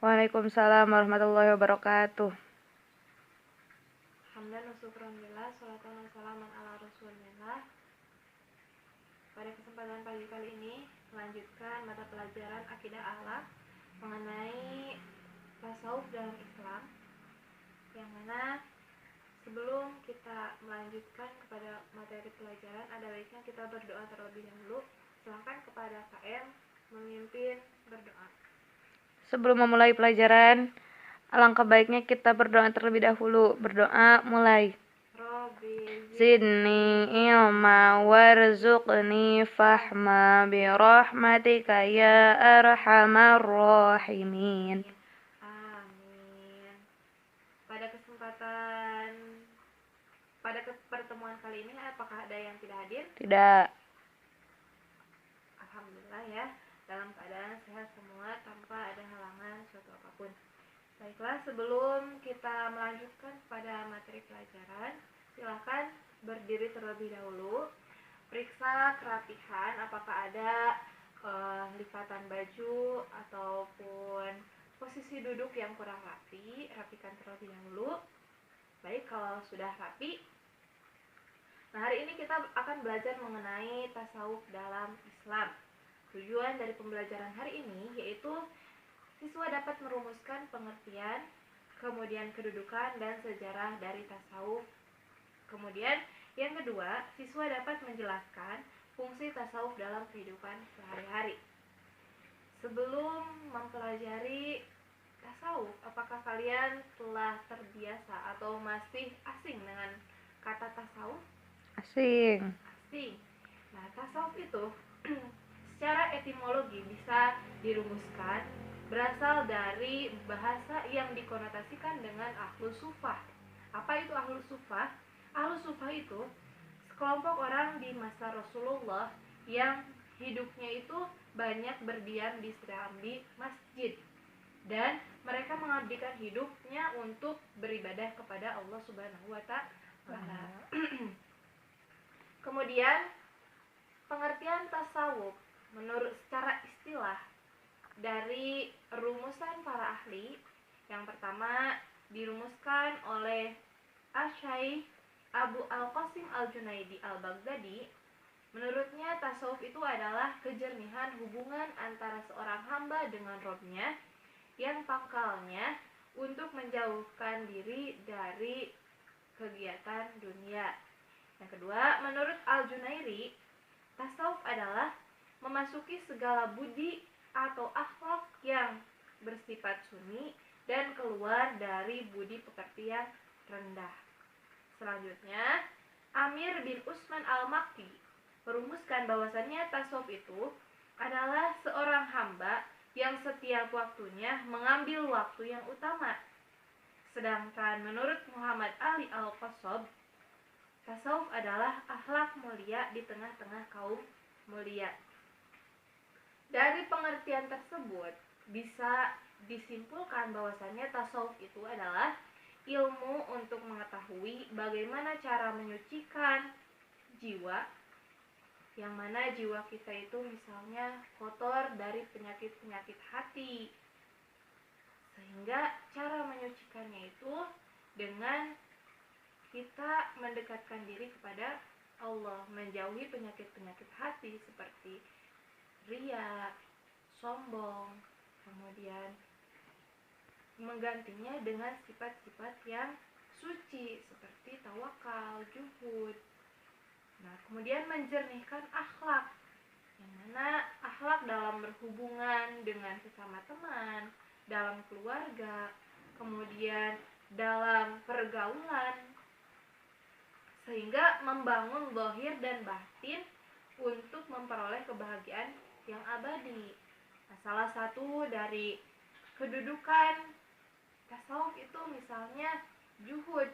Waalaikumsalam warahmatullahi wabarakatuh. Hamdan wa syukran lillah, sholatan wa salaman ala rasulillah. Pada kesempatan pagi kali ini melanjutkan mata pelajaran akidah akhlak mengenai tasawuf dalam Islam, yang mana sebelum kita melanjutkan kepada materi pelajaran ada baiknya kita berdoa terlebih dahulu. Silakan kepada KM memimpin berdoa. Sebelum memulai pelajaran, alangkah baiknya kita berdoa terlebih dahulu. Berdoa mulai. Robbi Zidni ilma warzuqni fahma birahmatika ya arhamar rahimin. Amin. Pada pertemuan kali ini apakah ada yang tidak hadir? Tidak. Alhamdulillah ya, dalam keadaan sehat semua tanpa ada halangan suatu apapun. Baiklah, sebelum kita melanjutkan pada materi pelajaran, silakan berdiri terlebih dahulu. Periksa kerapihan, apakah ada lipatan baju ataupun posisi duduk yang kurang rapi, rapikan terlebih dahulu. Baik, kalau sudah rapi. Nah, hari ini kita akan belajar mengenai tasawuf dalam Islam. Tujuan dari pembelajaran hari ini yaitu siswa dapat merumuskan pengertian, kemudian kedudukan dan sejarah dari tasawuf. Kemudian yang kedua, siswa dapat menjelaskan fungsi tasawuf dalam kehidupan sehari-hari. Sebelum mempelajari tasawuf, apakah kalian telah terbiasa atau masih asing dengan kata tasawuf? Asing. Nah, tasawuf itu secara etimologi bisa dirumuskan berasal dari bahasa yang dikonotasikan dengan ahlus sufah. Apa itu ahlus sufah? Ahlus sufah itu sekelompok orang di masa Rasulullah yang hidupnya itu banyak berdiam di serambi masjid, dan mereka mengabdikan hidupnya untuk beribadah kepada Allah Subhanahu wa Ta'ala. Kemudian pengertian tasawuf menurut secara istilah dari rumusan para ahli, yang pertama dirumuskan oleh Asy-Syaikh Abu Al-Qasim Al-Junaidi Al-Baghdadi. Menurutnya tasawuf itu adalah kejernihan hubungan antara seorang hamba dengan Rabb-nya yang pangkalnya untuk menjauhkan diri dari kegiatan dunia. Yang kedua, menurut Al-Junairi, tasawuf adalah memasuki segala budi atau akhlak yang bersifat sunni dan keluar dari budi pekerti yang rendah. Selanjutnya, Amir bin Utsman Al-Makki merumuskan bahwasannya tasawuf itu adalah seorang hamba yang setiap waktunya mengambil waktu yang utama. Sedangkan menurut Muhammad Ali Al-Qasab, tasawuf adalah akhlak mulia di tengah-tengah kaum mulia. Dari pengertian tersebut bisa disimpulkan bahwasannya tasawuf itu adalah ilmu untuk mengetahui bagaimana cara menyucikan jiwa, yang mana jiwa kita itu misalnya kotor dari penyakit-penyakit hati, sehingga cara menyucikannya itu dengan kita mendekatkan diri kepada Allah, menjauhi penyakit-penyakit hati seperti riya, sombong, kemudian menggantinya dengan sifat-sifat yang suci seperti tawakal, juhud. Nah, kemudian menjernihkan akhlak, yang mana akhlak dalam berhubungan dengan sesama teman, dalam keluarga, kemudian dalam pergaulan, sehingga membangun zahir dan batin untuk memperoleh kebahagiaan yang abadi. Nah, salah satu dari kedudukan tasawuf itu misalnya juhud.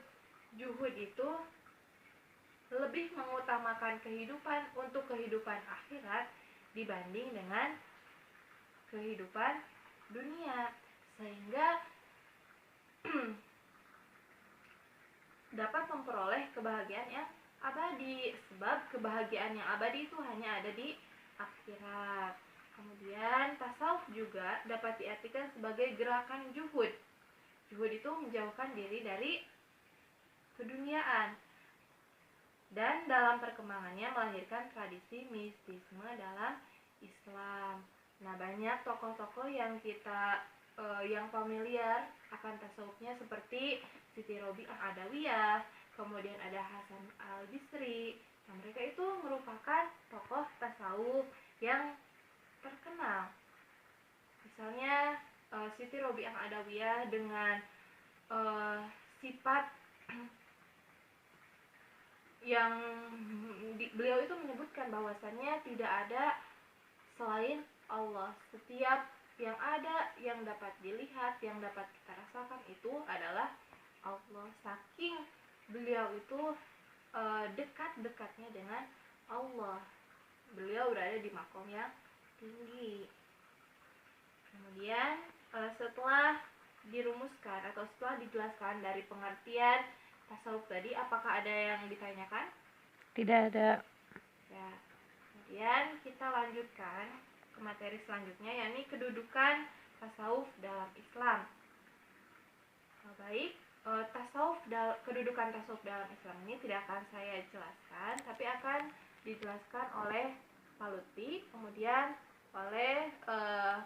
Juhud itu lebih mengutamakan kehidupan untuk kehidupan akhirat dibanding dengan kehidupan dunia, sehingga dapat memperoleh kebahagiaan yang abadi, sebab kebahagiaan yang abadi itu hanya ada di akhirat. Kemudian tasawuf juga dapat diartikan sebagai gerakan juhud. Juhud itu menjauhkan diri dari keduniaan. Dan dalam perkembangannya melahirkan tradisi mistisme dalam Islam. Nah, banyak tokoh-tokoh yang kita yang familiar akan tasawufnya seperti Siti Robi'ah Adawiyah, kemudian ada Hasan Al-Bisri. Nah, mereka itu merupakan tokoh tasawuf yang terkenal. Misalnya Siti Robi'ah Adawiyah dengan sifat yang beliau itu menyebutkan bahwasannya tidak ada selain Allah. Setiap yang ada, yang dapat dilihat, yang dapat kita rasakan itu adalah Allah. Saking beliau itu dekat-dekatnya dengan Allah. Beliau berada di makom yang tinggi. Kemudian setelah dirumuskan atau setelah dijelaskan dari pengertian tasawuf tadi, apakah ada yang ditanyakan? Tidak ada. Ya. Kemudian kita lanjutkan ke materi selanjutnya, yakni kedudukan tasawuf dalam Islam. Baik, kedudukan tasawuf dalam Islam ini tidak akan saya jelaskan, tapi akan dijelaskan oleh Pak Lutfi, kemudian oleh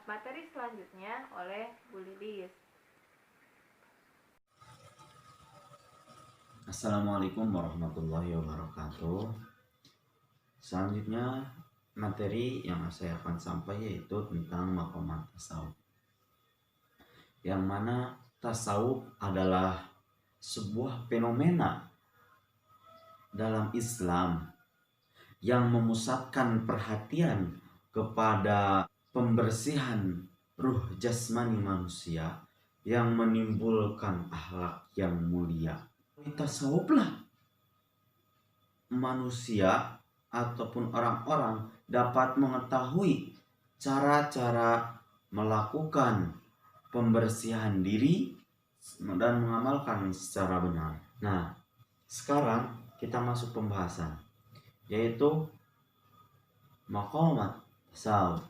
materi selanjutnya oleh Bu Lilis. Assalamualaikum warahmatullahi wabarakatuh. Selanjutnya materi yang saya akan sampaikan yaitu tentang maqamat tasawuf. Yang mana tasawuf adalah sebuah fenomena dalam Islam yang memusatkan perhatian kepada pembersihan ruh jasmani manusia yang menimbulkan akhlak yang mulia. Tasawuflah manusia ataupun orang-orang dapat mengetahui cara-cara melakukan pembersihan diri dan mengamalkan secara benar. Nah, sekarang kita masuk pembahasan, yaitu maqamat tasawuf.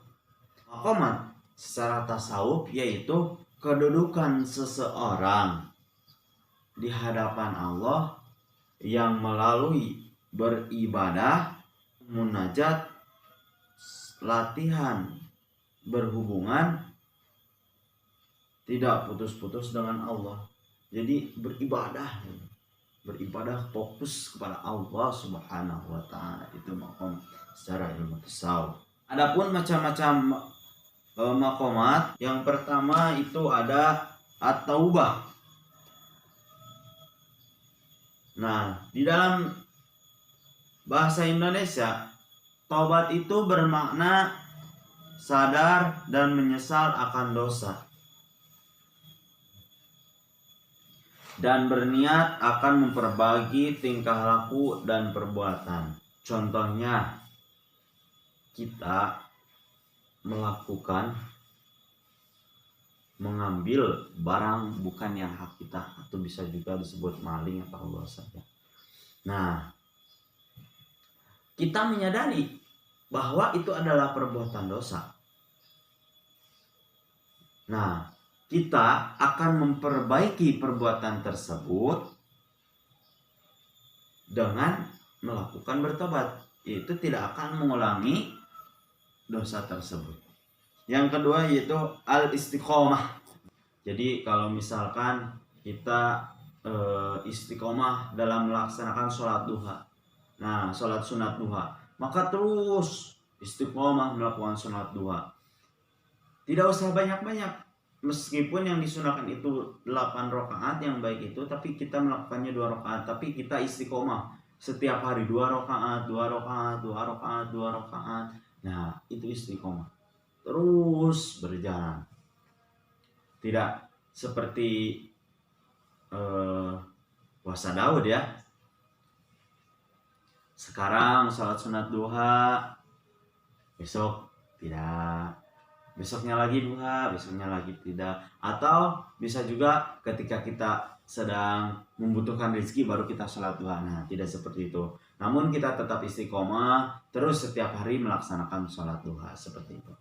Maqamat secara tasawuf yaitu kedudukan seseorang di hadapan Allah yang melalui beribadah, munajat, latihan, berhubungan tidak putus-putus dengan Allah. Jadi beribadah fokus kepada Allah Subhanahu wa taala, itu maqam secara ilmu tasawuf. Adapun macam-macam maqamat, yang pertama itu ada at-taubah. Nah, di dalam bahasa Indonesia, taubat itu bermakna sadar dan menyesal akan dosa dan berniat akan memperbaiki tingkah laku dan perbuatan. Contohnya, kita mengambil barang bukan yang hak kita, atau bisa juga disebut maling atau apa saja. Nah, kita menyadari bahwa itu adalah perbuatan dosa. Nah, kita akan memperbaiki perbuatan tersebut dengan melakukan bertobat. Itu tidak akan mengulangi dosa tersebut. Yang kedua yaitu al-istiqomah. Jadi kalau misalkan kita istiqomah dalam melaksanakan sholat duha, nah sholat sunat duha, maka terus istiqomah melakukan sholat duha. Tidak usah banyak-banyak, meskipun yang disunahkan itu 8 rakaat yang baik itu, tapi kita melakukannya 2 rakaat, tapi kita istiqomah setiap hari 2 rakaat, 2 rakaat, 2 rakaat, 2 rakaat. Nah, itu istiqomah. Terus berjalan. Tidak seperti puasa Daud ya. Sekarang salat sunat duha, besok tidak. Besoknya lagi duha, besoknya lagi tidak. Atau bisa juga ketika kita sedang membutuhkan rezeki baru kita salat duha. Nah, tidak seperti itu. Namun kita tetap istiqomah terus setiap hari melaksanakan salat duha seperti itu.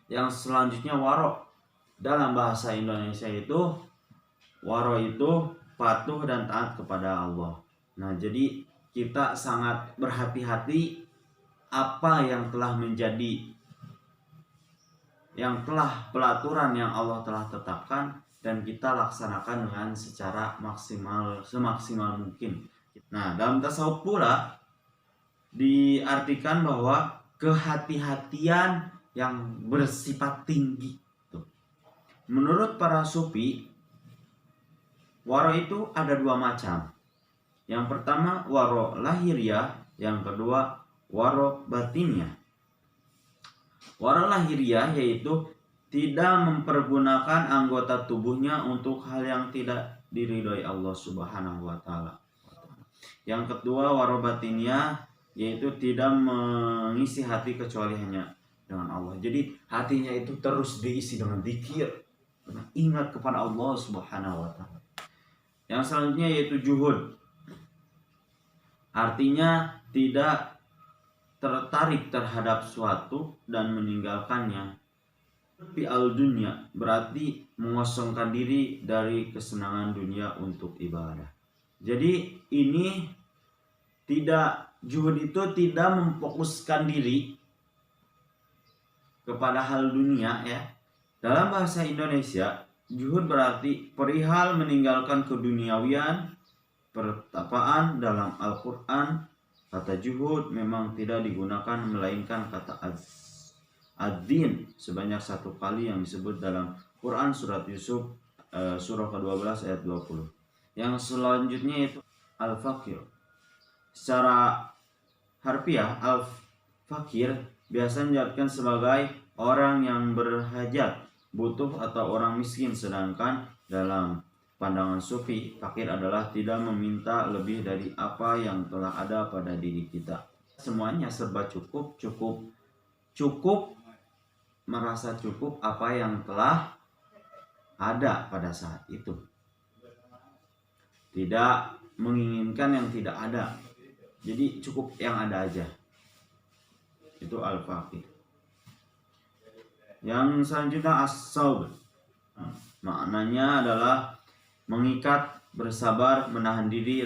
Yang selanjutnya waro. Dalam bahasa Indonesia itu waro itu patuh dan taat kepada Allah. Nah, jadi kita sangat berhati-hati apa yang telah menjadi, yang telah pelaturan yang Allah telah tetapkan, dan kita laksanakan dengan secara semaksimal mungkin. Nah, dalam tasawuf pula diartikan bahwa kehati-hatian yang bersifat tinggi. Menurut para sufi, waro itu ada dua macam. Yang pertama waro lahiriah, yang kedua waro batiniah. Waro lahiriah yaitu tidak mempergunakan anggota tubuhnya untuk hal yang tidak diridhoi Allah Subhanahu wa taala. Yang kedua waro batiniah yaitu tidak mengisi hati kecuali hanya dengan Allah. Jadi hatinya itu terus diisi dengan zikir, dengan ingat kepada Allah Subhanahu wa taala. Yang selanjutnya yaitu juhud. Artinya tidak tertarik terhadap suatu dan meninggalkannya. Fi al dunya berarti mengosongkan diri dari kesenangan dunia untuk ibadah. Jadi ini juhud itu tidak memfokuskan diri kepada hal dunia ya. Dalam bahasa Indonesia, juhud berarti perihal meninggalkan keduniawian. Pertapaan dalam Al-Quran, kata juhud memang tidak digunakan melainkan kata ad-din sebanyak satu kali yang disebut dalam Quran surat Yusuf surah ke-12 ayat 20. Yang selanjutnya itu al-fakir. Secara harfiah, al-fakir biasa diartikan sebagai orang yang berhajat, butuh atau orang miskin, sedangkan dalam pandangan sufi, fakir adalah tidak meminta lebih dari apa yang telah ada pada diri kita. Semuanya serba cukup, merasa cukup apa yang telah ada pada saat itu. Tidak menginginkan yang tidak ada. Jadi cukup yang ada aja. Itu al-fakir. Yang selanjutnya as-saubr. Maknanya adalah mengikat, bersabar, menahan diri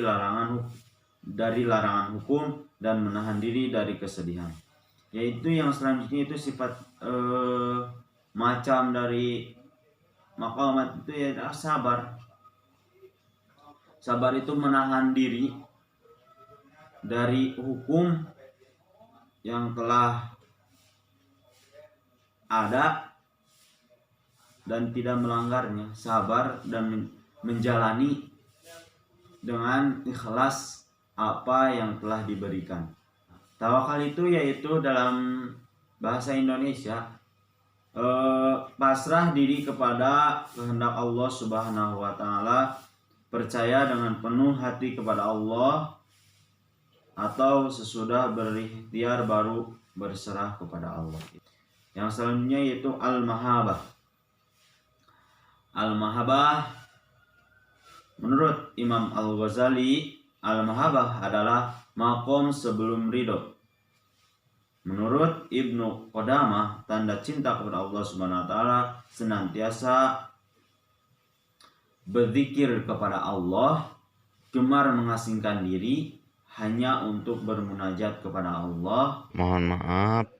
dari larangan hukum, dan menahan diri dari kesedihan. Yaitu yang selanjutnya itu sifat macam dari maqamat itu ya sabar. Sabar itu menahan diri dari hukum yang telah ada dan tidak melanggarnya. Sabar dan menjalani dengan ikhlas apa yang telah diberikan. Tawakal itu yaitu dalam bahasa Indonesia pasrah diri kepada kehendak Allah Subhanahu wa taala, percaya dengan penuh hati kepada Allah, atau sesudah berikhtiar baru berserah kepada Allah. Yang selanjutnya yaitu al-mahabbah. Al-mahabbah menurut Imam Al-Ghazali, al-mahabbah adalah maqam sebelum ridho. Menurut Ibnu Qudamah, tanda cinta kepada Allah Subhanahu wa taala senantiasa berzikir kepada Allah, gemar mengasingkan diri hanya untuk bermunajat kepada Allah. Mohon maaf,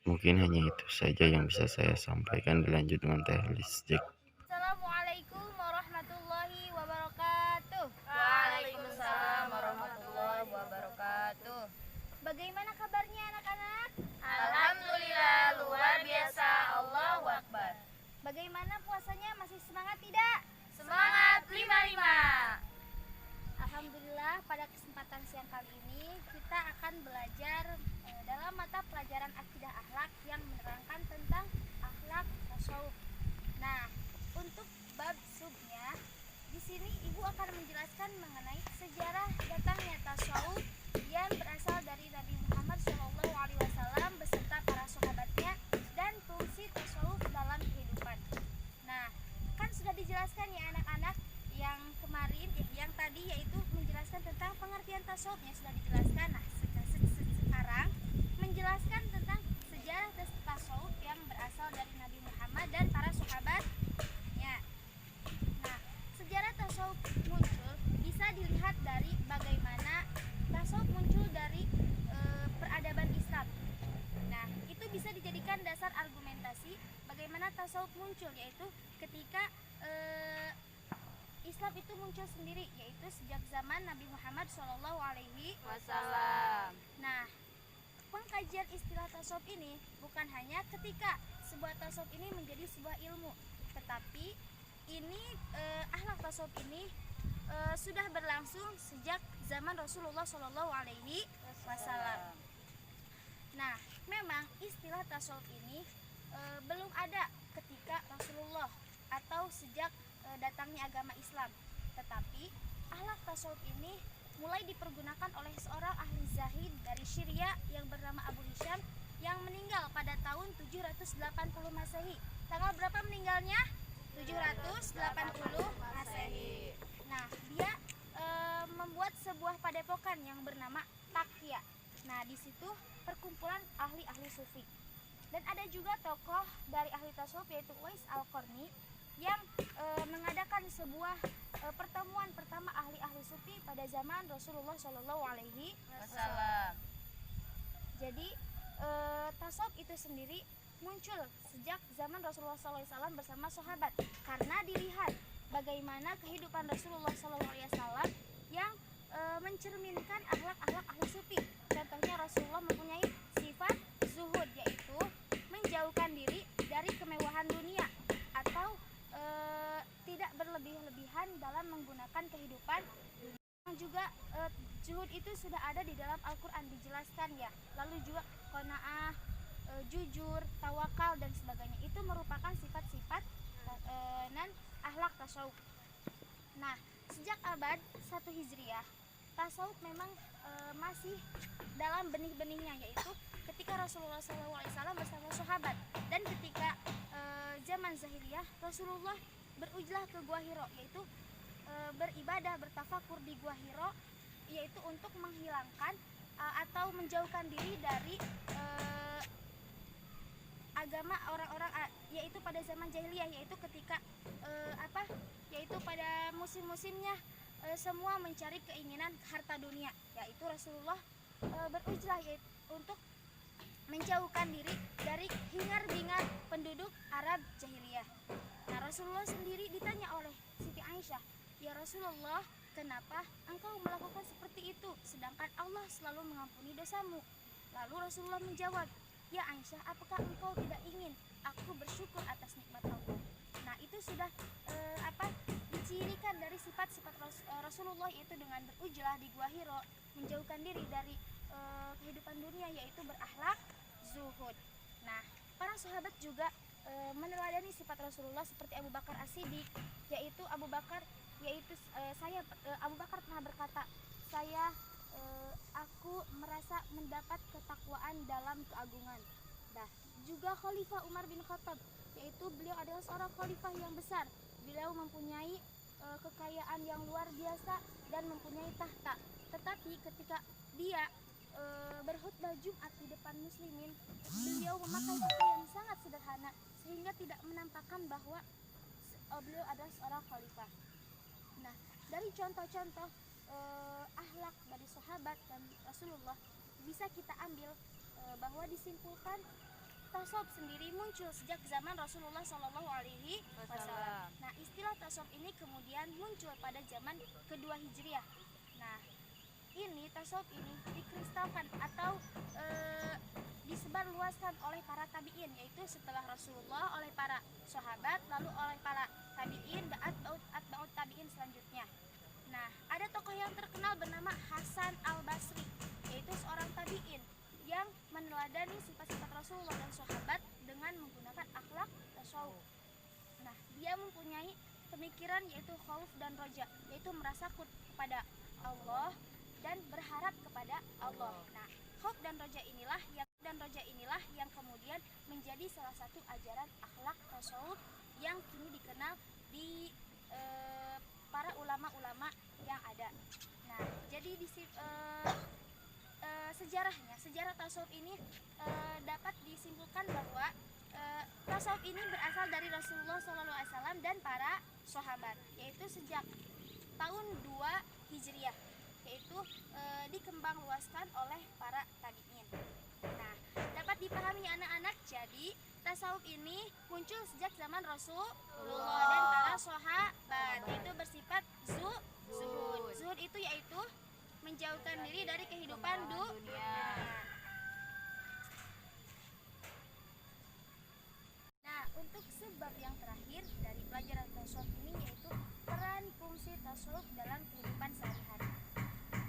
mungkin hanya itu saja yang bisa saya sampaikan. Dilanjut dengan Teh Lisjek. Assalamualaikum warahmatullahi wabarakatuh. Waalaikumsalam warahmatullahi wabarakatuh. Bagaimana kabarnya anak-anak? Alhamdulillah luar biasa, Allahu Akbar. Bagaimana puasanya, masih semangat tidak? Semangat 55. Alhamdulillah, pada kesempatan siang kali ini kita akan belajar dalam mata pelajaran akidah akhlak yang menerangkan tentang akhlak tasawuf. Nah, untuk bab subnya di sini ibu akan menjelaskan mengenai sejarah datangnya tasawuf yang berasal dari Nabi Muhammad SAW beserta para sahabatnya dan fungsi tasawuf dalam kehidupan. Nah, kan sudah dijelaskan ya anak-anak yang kemarin, yang tadi yaitu menjelaskan tentang pengertian tasawufnya sudah dijelaskan. Nah, sekarang menjelaskan tentang sejarah tasawuf yang berasal berasal dari Nabi Muhammad dan para sahabatnya. Nah, sejarah tasawuf muncul bisa dilihat dari bagaimana tasawuf muncul dari peradaban Islam. Nah, itu bisa dijadikan dasar argumentasi bagaimana tasawuf muncul, yaitu ketika Islam itu muncul sendiri, yaitu sejak zaman Nabi Muhammad SAW. Nah, pengkajian istilah tasawuf ini bukan hanya ketika sebuah tasawuf ini menjadi sebuah ilmu, tetapi ini akhlak tasawuf ini sudah berlangsung sejak zaman Rasulullah SAW. Nah, memang istilah tasawuf ini belum ada ketika Rasulullah atau sejak datangnya agama Islam, tetapi akhlak tasawuf ini mulai dipergunakan oleh seorang ahli zahid dari Syria yang bernama Abu Hisham yang meninggal pada tahun 780 Masehi. Tanggal berapa meninggalnya? 780 Masehi. Nah, dia membuat sebuah padepokan yang bernama Taqiyya. Nah, di situ perkumpulan ahli-ahli sufi. Dan ada juga tokoh dari ahli tasawuf yaitu Uwais Al-Qarni yang mengadakan sebuah pertemuan pertama ahli-ahli sufi pada zaman Rasulullah SAW. Jadi tasawuf itu sendiri muncul sejak zaman Rasulullah SAW bersama sahabat, karena dilihat bagaimana kehidupan Rasulullah SAW yang mencerminkan akhlak-akhlak ahli sufi. Contohnya Rasulullah mempunyai sifat zuhud, yaitu menjauhkan diri dari kemewahan dunia atau tidak berlebih-lebihan dalam menggunakan kehidupan. Juga zuhud itu sudah ada di dalam Al-Quran, dijelaskan ya. Lalu juga qanaah, jujur, tawakal dan sebagainya, itu merupakan sifat-sifat dan akhlak tasawuf. Nah, sejak abad 1 Hijriah, tasawuf memang masih dalam benih-benihnya, yaitu ketika Rasulullah SAW bersama sahabat, dan ketika zaman Zahiriyah Rasulullah berujlah ke Gua Hiro, yaitu beribadah, bertafakur di Gua Hiro, yaitu untuk menghilangkan atau menjauhkan diri dari agama orang-orang, yaitu pada zaman jahiliyah, yaitu ketika yaitu pada musim-musimnya semua mencari keinginan harta dunia, yaitu Rasulullah berujlah yaitu untuk menjauhkan diri dari hingar-bingar penduduk Arab jahiliyah. Nah, Rasulullah sendiri ditanya oleh Siti Aisyah, "Ya Rasulullah, kenapa engkau melakukan seperti itu sedangkan Allah selalu mengampuni dosamu?" Lalu Rasulullah menjawab, "Ya Aisyah, apakah engkau tidak ingin aku bersyukur atas nikmat Allah?" Nah, itu sudah dicirikan dari sifat-sifat Rasulullah, yaitu dengan berujlah di Gua Hiro, menjauhkan diri dari kehidupan dunia, yaitu berakhlak zuhud. Nah, para sahabat juga meneladani sifat Rasulullah seperti Abu Bakar As-Siddiq, yaitu Abu Bakar pernah berkata, aku merasa mendapat ketakwaan dalam keagungan. Nah, juga Khalifah Umar bin Khattab, yaitu beliau adalah seorang khalifah yang besar. Beliau mempunyai kekayaan yang luar biasa dan mempunyai tahta. Tetapi ketika dia berkhutbah Jumat di depan muslimin, beliau memakai pakaian yang sangat sederhana sehingga tidak menampakkan bahwa beliau adalah seorang khalifah. Nah, dari contoh-contoh akhlak dari sahabat dan Rasulullah bisa kita ambil bahwa disimpulkan tasawuf sendiri muncul sejak zaman Rasulullah SAW. Nah, istilah tasawuf ini kemudian muncul pada zaman kedua Hijriah. Nah, ini tasawuf ini dikristalkan atau disebarluaskan oleh para tabi'in, yaitu setelah Rasulullah oleh para sahabat, lalu oleh para tabi'in dan atba'ut tabi'in selanjutnya. Nah, ada tokoh yang terkenal bernama Hasan Al-Basri, yaitu seorang tabi'in yang meneladani sifat-sifat Rasulullah dan sahabat dengan menggunakan akhlak tasawuf. Nah, dia mempunyai pemikiran yaitu khauf dan roja, yaitu merasa takut kepada Allah dan berharap kepada Allah. Nah, khauf dan roja inilah yang kemudian menjadi salah satu ajaran akhlak tasawuf yang kini dikenal di para ulama-ulama yang ada. Nah, jadi di sejarah tasawuf ini dapat disimpulkan bahwa tasawuf ini berasal dari Rasulullah SAW dan para sahabat, yaitu sejak tahun 2 Hijriah, yaitu dikembang luaskan oleh para tabi'in. Nah, dapat dipahami anak-anak, jadi tasawuf ini muncul sejak zaman Rasulullah dan para sahabat, yaitu bersifat zuhud. Zuhud itu yaitu menjauhkan diri dari kehidupan dunia. Nah, untuk sebab yang terakhir dari pelajaran tasawuf ini yaitu peran fungsi tasawuf dalam kehidupan sehari-hari.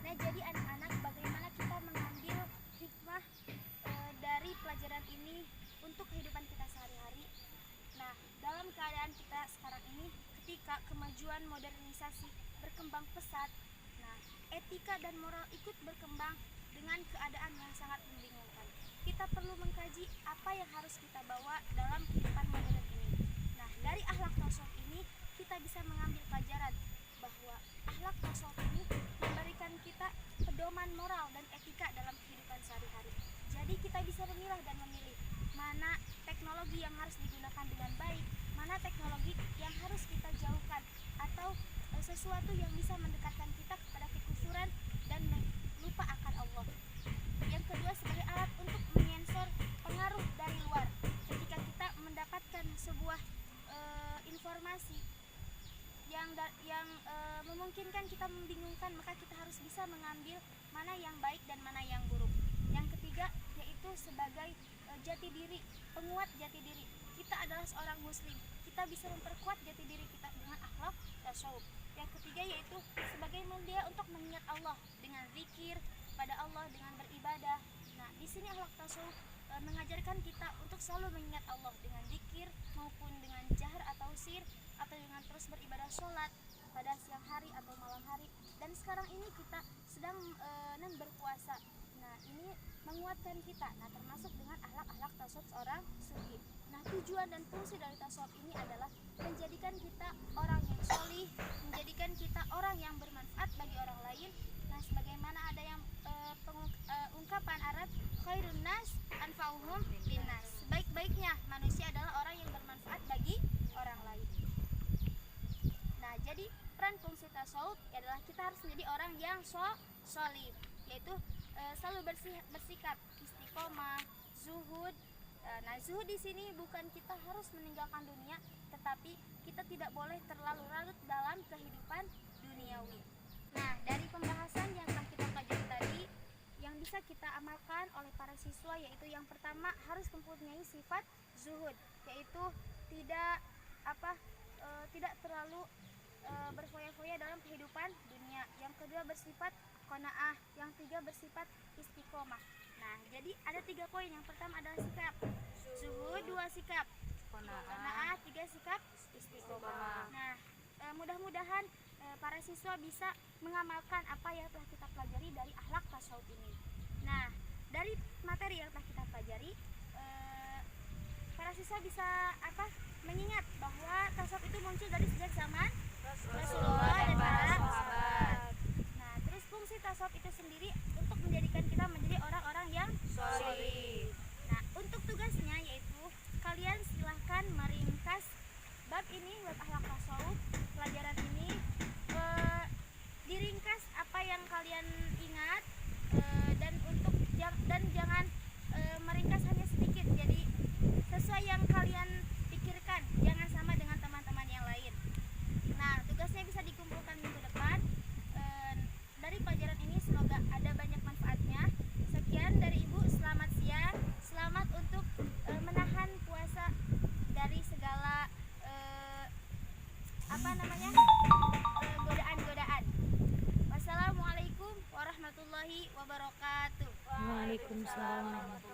Nah, jadi anak-anak, bagaimana kita mengambil hikmah dari pelajaran ini untuk kehidupan kita sehari-hari? Nah, dalam keadaan kita sekarang ini, ketika kemajuan modernisasi berkembang pesat, nah, etika dan moral ikut berkembang dengan keadaan yang sangat membingungkan. Kita perlu mengkaji apa yang harus kita bawa dalam kehidupan modern ini. Nah, dari akhlak tasawuf ini kita bisa mengambil pelajaran bahwa akhlak tasawuf ini memberikan kita pedoman moral dan etika dalam kehidupan sehari-hari. Jadi kita bisa memilah dan memilih mana teknologi yang harus digunakan dengan baik, mana teknologi yang harus kita jauhkan, atau sesuatu yang bisa mendekatkan kita kepada kekufuran dan lupa akan Allah. Yang kedua, sebagai alat untuk menyensor pengaruh dari luar. Ketika kita mendapatkan sebuah informasi yang memungkinkan kita membingungkan, maka kita harus bisa mengambil mana yang baik dan mana yang buruk. Yang ketiga, yaitu sebagai jati diri, penguat jati diri. Kita adalah seorang muslim, kita bisa memperkuat jati diri kita dengan akhlak tasawuf. Yang ketiga, yaitu sebagai media untuk mengingat Allah dengan zikir pada Allah, dengan beribadah. Nah, di sini akhlak tasawuf mengajarkan kita untuk selalu mengingat Allah dengan zikir maupun dengan jahar atau sir, atau dengan terus beribadah sholat pada siang hari atau malam hari. Dan sekarang ini kita sedang berpuasa. Nah, ini menguatkan kita. Nah, termasuk dengan akhlak-akhlak tasawuf seorang sufi. Nah, tujuan dan fungsi dari tasawuf ini adalah menjadikan kita orang yang sholih, menjadikan kita orang yang bermanfaat bagi orang lain. Nah, sebagaimana ada yang ungkapan Arab, khairun nas anfa'uhum linnas. Sebaik-baiknya manusia adalah orang yang bermanfaat bagi orang lain. Nah, jadi peran fungsi tasawuf adalah kita harus menjadi orang yang sholih, yaitu selalu bersikap istiqomah, zuhud. Nah, zuhud di sini bukan kita harus meninggalkan dunia, tetapi kita tidak boleh terlalu larut dalam kehidupan duniawi. Nah, dari pembahasan yang telah kita pelajari tadi, yang bisa kita amalkan oleh para siswa, yaitu yang pertama harus mempunyai sifat zuhud, yaitu tidak terlalu berfoya-foya dalam kehidupan dunia. Yang kedua bersifat qanaah, yang tiga bersifat istiqomah. Nah, jadi ada 3 poin. Yang pertama adalah sikap zuhud, 2 sikap qanaah, 3 sikap istiqomah. Nah, mudah-mudahan para siswa bisa mengamalkan apa yang telah kita pelajari dari akhlak tasawuf ini. Nah, dari materi yang telah kita pelajari, para siswa bisa mengingat bahwa tasawuf itu muncul dari sejak zaman Rasulullah dan para sahabat. Nah, terus fungsi tasawuf itu sendiri untuk menjadikan kita menjadi orang-orang yang sholih. Nah, untuk tugasnya yaitu kalian silahkan meringkas bab ini, bab akhlak tasawuf, pelajaran ini. Diringkas apa yang kalian ingat, dan jangan meringkas hanya sedikit. Jadi sesuai yang kalian pikirkan, jangan sama dengan teman-teman yang lain. Nah, tugasnya bisa dikumpulkan minggu depan. Dari pelajaran ini semoga ada banyak manfaatnya. Sekian dari Ibu, selamat siang. Selamat untuk menahan puasa dari segala godaan-godaan. Wassalamualaikum warahmatullahi wabarakatuh. Waalaikumsalam.